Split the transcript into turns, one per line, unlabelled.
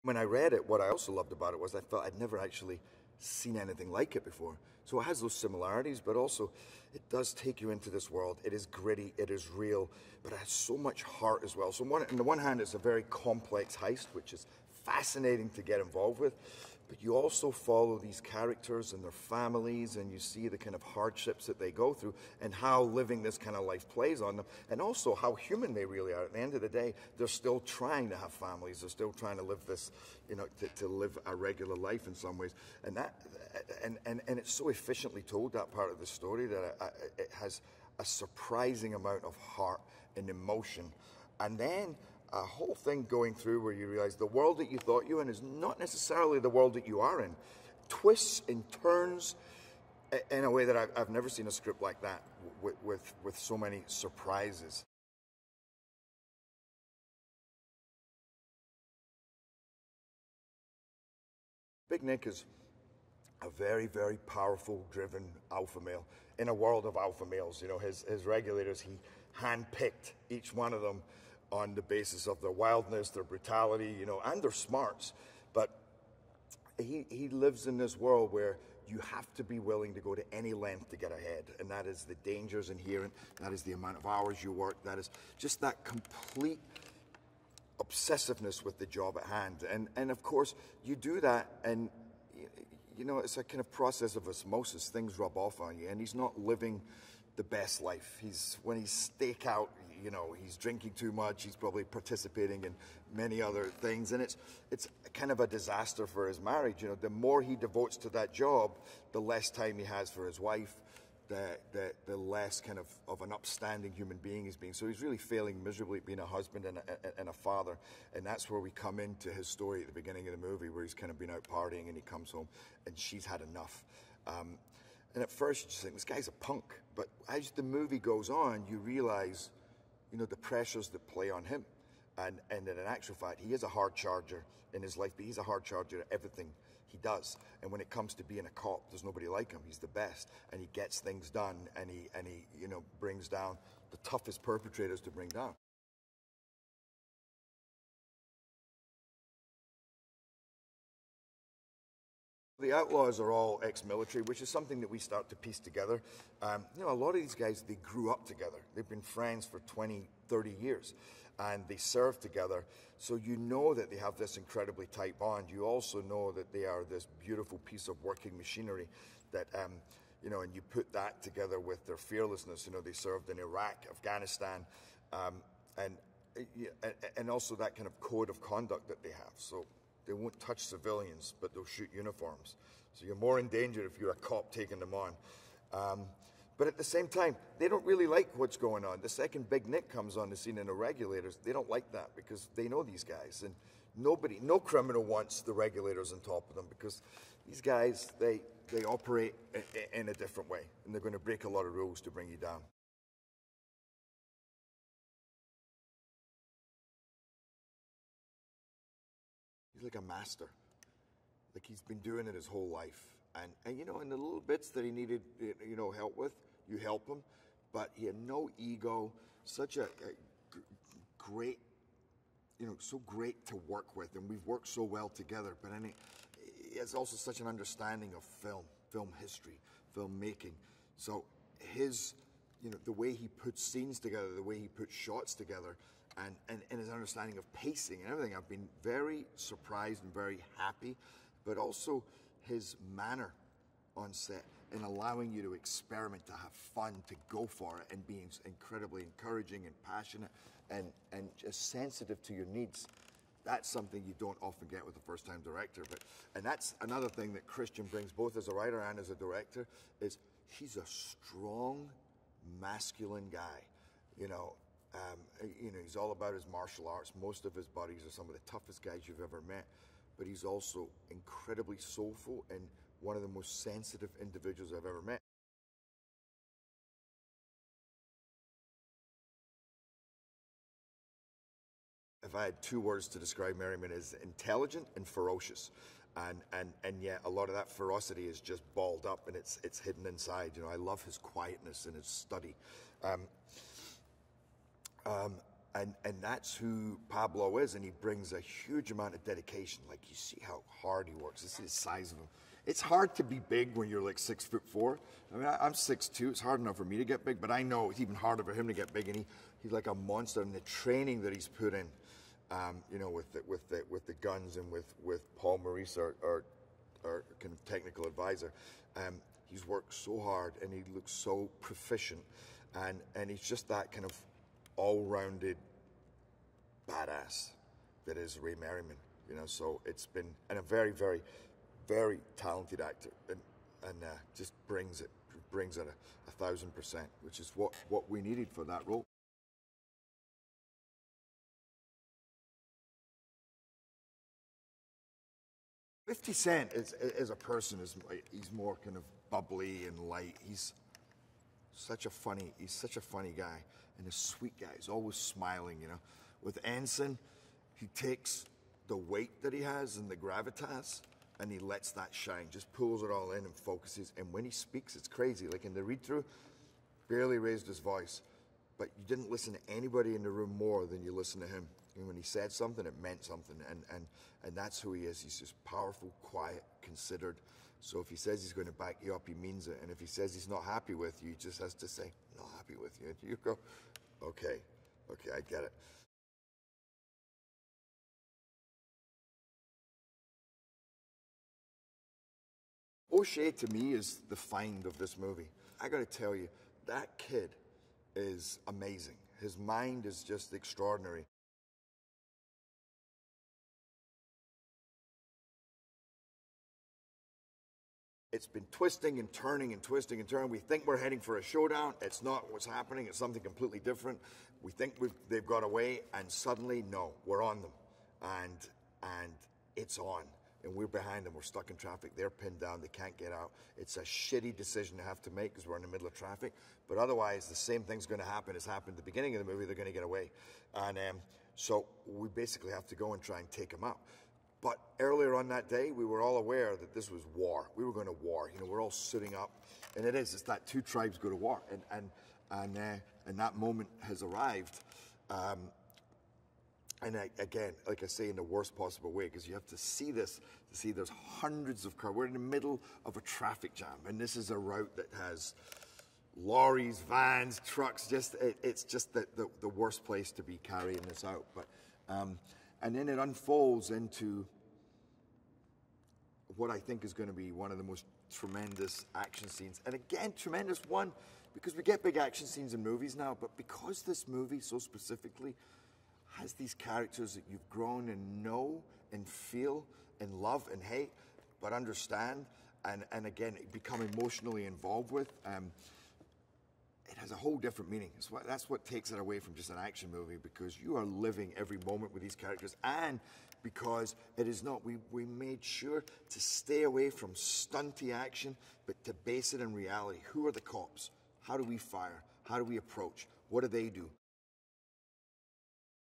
When I read it, what I also loved about it was I felt I'd never actually seen anything like it before. So it has those similarities, but also it does take you into this world. It is gritty, it is real, but it has so much heart as well. So on the one hand, it's a very complex heist, which is fascinating to get involved with, but you also follow these characters and their families, and you see the kind of hardships that they go through and how living this kind of life plays on them, and also how human they really are. At the end of the day, they're still trying to have families. They're still trying to live this, to live a regular life in some ways. And it's so efficiently told, that part of the story, that it has a surprising amount of heart and emotion. And then a whole thing going through where you realize the world that you thought you were in is not necessarily the world that you are in. Twists and turns in a way that I've never seen a script like that, with so many surprises. Big Nick is a very, very powerful, driven alpha male in a world of alpha males. His regulators, he handpicked each one of them on the basis of their wildness, their brutality, and their smarts. But he lives in this world where you have to be willing to go to any length to get ahead. And that is the dangers inherent. That is the amount of hours you work. That is just that complete obsessiveness with the job at hand. And of course, you do that, and it's a kind of process of osmosis. Things rub off on you, and he's not living the best life. When he's stake out, he's drinking too much. He's probably participating in many other things, and it's kind of a disaster for his marriage. The more he devotes to that job, the less time he has for his wife, the less kind of an upstanding human being he's being. So he's really failing miserably at being a husband and a father, and that's where we come into his story at the beginning of the movie, where he's kind of been out partying and he comes home and she's had enough. And at first you just think, this guy's a punk, but as the movie goes on, you realize the pressures that play on him. And in actual fact, he is a hard charger in his life, but he's a hard charger at everything he does. And when it comes to being a cop, there's nobody like him. He's the best, and he gets things done, and he brings down the toughest perpetrators to bring down. The outlaws are all ex-military, which is something that we start to piece together. A lot of these guys, they grew up together. They've been friends for 20, 30 years, and they served together. So you know that they have this incredibly tight bond. You also know that they are this beautiful piece of working machinery that, and you put that together with their fearlessness. They served in Iraq, Afghanistan, and also that kind of code of conduct that they have. So they won't touch civilians, but they'll shoot uniforms. So you're more in danger if you're a cop taking them on. But at the same time, they don't really like what's going on. The second Big Nick comes on the scene in the regulators, they don't like that because they know these guys. And no criminal wants the regulators on top of them, because these guys, they operate in a different way, and they're going to break a lot of rules to bring you down. He's like a master. Like, he's been doing it his whole life. And in the little bits that he needed, help with, you help him. But he had no ego, such a great, so great to work with. And we've worked so well together. But he has also such an understanding of film history, filmmaking. So his, the way he puts scenes together, the way he puts shots together, and his understanding of pacing and everything, I've been very surprised and very happy. But also his manner on set and allowing you to experiment, to have fun, to go for it, and being incredibly encouraging and passionate and just sensitive to your needs. That's something you don't often get with a first-time director. And that's another thing that Christian brings, both as a writer and as a director, is he's a strong, masculine guy. He's all about his martial arts. Most of his buddies are some of the toughest guys you've ever met. But he's also incredibly soulful and one of the most sensitive individuals I've ever met. If I had two words to describe Merriman, is intelligent and ferocious. And yet a lot of that ferocity is just balled up, and it's hidden inside. I love his quietness and his study. And that's who Pablo is, and he brings a huge amount of dedication. Like, you see how hard he works. This is the size of him. It's hard to be big when you're like 6'4". I mean, I'm 6'2". It's hard enough for me to get big, but I know it's even harder for him to get big. And he's like a monster. And the training that he's put in, you know, with the guns and with Paul Maurice, our kind of technical advisor, he's worked so hard and he looks so proficient, and he's just that kind of all-rounded badass that is Ray Merriman. You know, so it's been a very, very, very talented actor, and just brings it 1,000%, which is what we needed for that role. $50 Cent as a person he's more kind of bubbly and light. He's such a funny guy and a sweet guy. He's always smiling, you know. With Ensign, he takes the weight that he has and the gravitas, and he lets that shine, just pulls it all in and focuses. And when he speaks, it's crazy. Like in the read-through, barely raised his voice, but you didn't listen to anybody in the room more than you listened to him. And when he said something, it meant something, and that's who he is. He's just powerful, quiet, considered. So if he says he's going to back you up, he means it. And if he says he's not happy with you, he just has to say, not happy with you. And you go, okay, I get it. O'Shea, to me, is the find of this movie. I got to tell you, that kid is amazing. His mind is just extraordinary. It's been twisting and turning and twisting and turning. We think we're heading for a showdown. It's not what's happening. It's something completely different. We think they've got away, and suddenly, no, we're on them. And it's on. And we're behind them. We're stuck in traffic. They're pinned down. They can't get out. It's a shitty decision to have to make because we're in the middle of traffic. But otherwise, the same thing's going to happen as happened at the beginning of the movie. They're going to get away. And so we basically have to go and try and take them out. But earlier on that day, we were all aware that this was war. We were going to war. You know, we're all sitting up, and it's that two tribes go to war, and that moment has arrived. Again, like I say, in the worst possible way, because you have to see this to see there's hundreds of cars. We're in the middle of a traffic jam, and this is a route that has lorries, vans, trucks. It's just the worst place to be carrying this out. But and then it unfolds into what I think is going to be one of the most tremendous action scenes. And again, tremendous one, because we get big action scenes in movies now, but because this movie so specifically has these characters that you've grown and know and feel and love and hate, but understand, and again, become emotionally involved with, it has a whole different meaning. That's what takes it away from just an action movie, because you are living every moment with these characters, and because it is not, we made sure to stay away from stunty action, but to base it in reality. Who are the cops? How do we fire? How do we approach? What do they do?